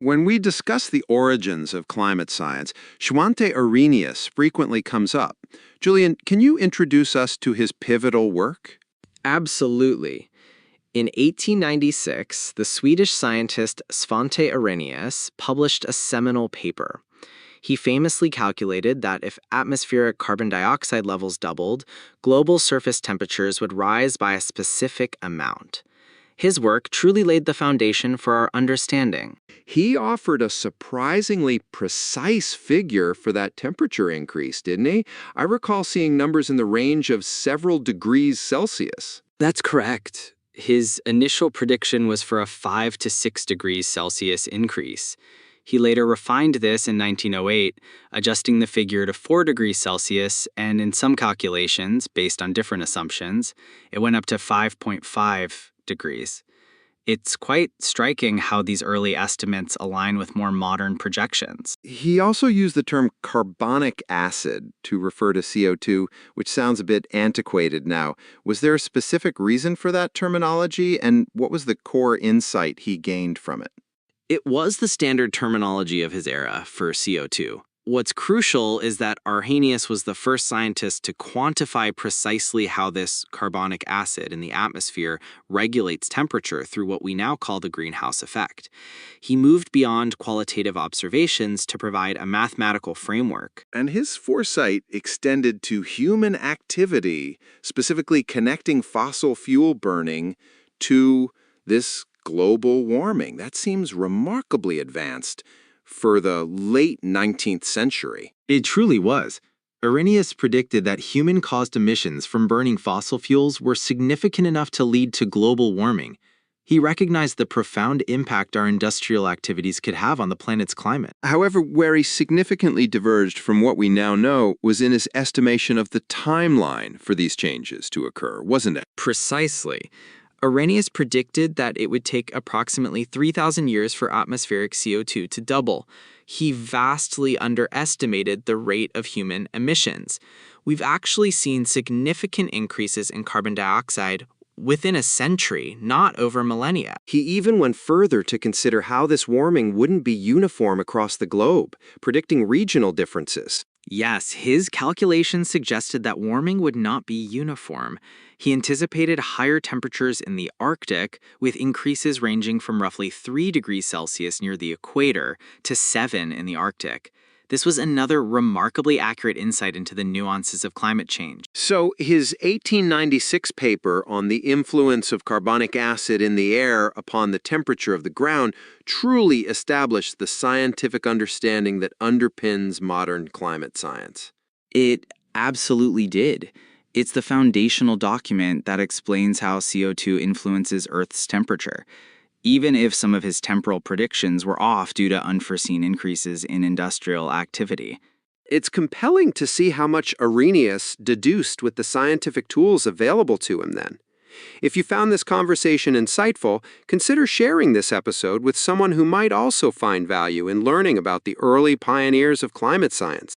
When we discuss the origins of climate science, Svante Arrhenius frequently comes up. Julian, can you introduce us to his pivotal work? Absolutely. In 1896, the Swedish scientist Svante Arrhenius published a seminal paper. He famously calculated that if atmospheric carbon dioxide levels doubled, global surface temperatures would rise by a specific amount. His work truly laid the foundation for our understanding. He offered a surprisingly precise figure for that temperature increase, didn't he? I recall seeing numbers in the range of several degrees Celsius. That's correct. His initial prediction was for a 5 to 6 degrees Celsius increase. He later refined this in 1908, adjusting the figure to 4 degrees Celsius, and in some calculations, based on different assumptions, it went up to 5.5 degrees. It's quite striking how these early estimates align with more modern projections. He also used the term carbonic acid to refer to CO2, which sounds a bit antiquated now. Was there a specific reason for that terminology, and what was the core insight he gained from it? It was the standard terminology of his era for CO2. What's crucial is that Arrhenius was the first scientist to quantify precisely how this carbonic acid in the atmosphere regulates temperature through what we now call the greenhouse effect. He moved beyond qualitative observations to provide a mathematical framework. And his foresight extended to human activity, specifically connecting fossil fuel burning to this global warming. That seems remarkably advanced for the late 19th century. It truly was. Arrhenius predicted that human-caused emissions from burning fossil fuels were significant enough to lead to global warming. He recognized the profound impact our industrial activities could have on the planet's climate. However, where he significantly diverged from what we now know was in his estimation of the timeline for these changes to occur, wasn't it? Precisely. Arrhenius predicted that it would take approximately 3,000 years for atmospheric CO2 to double. He vastly underestimated the rate of human emissions. We've actually seen significant increases in carbon dioxide within a century, not over millennia. He even went further to consider how this warming wouldn't be uniform across the globe, predicting regional differences. Yes, his calculations suggested that warming would not be uniform. He anticipated higher temperatures in the Arctic, with increases ranging from roughly 3 degrees Celsius near the equator to 7 in the Arctic. This was another remarkably accurate insight into the nuances of climate change. So his 1896 paper on the influence of carbonic acid in the air upon the temperature of the ground truly established the scientific understanding that underpins modern climate science. It absolutely did. It's the foundational document that explains how CO2 influences Earth's temperature, even if some of his temporal predictions were off due to unforeseen increases in industrial activity. It's compelling to see how much Arrhenius deduced with the scientific tools available to him then. If you found this conversation insightful, consider sharing this episode with someone who might also find value in learning about the early pioneers of climate science.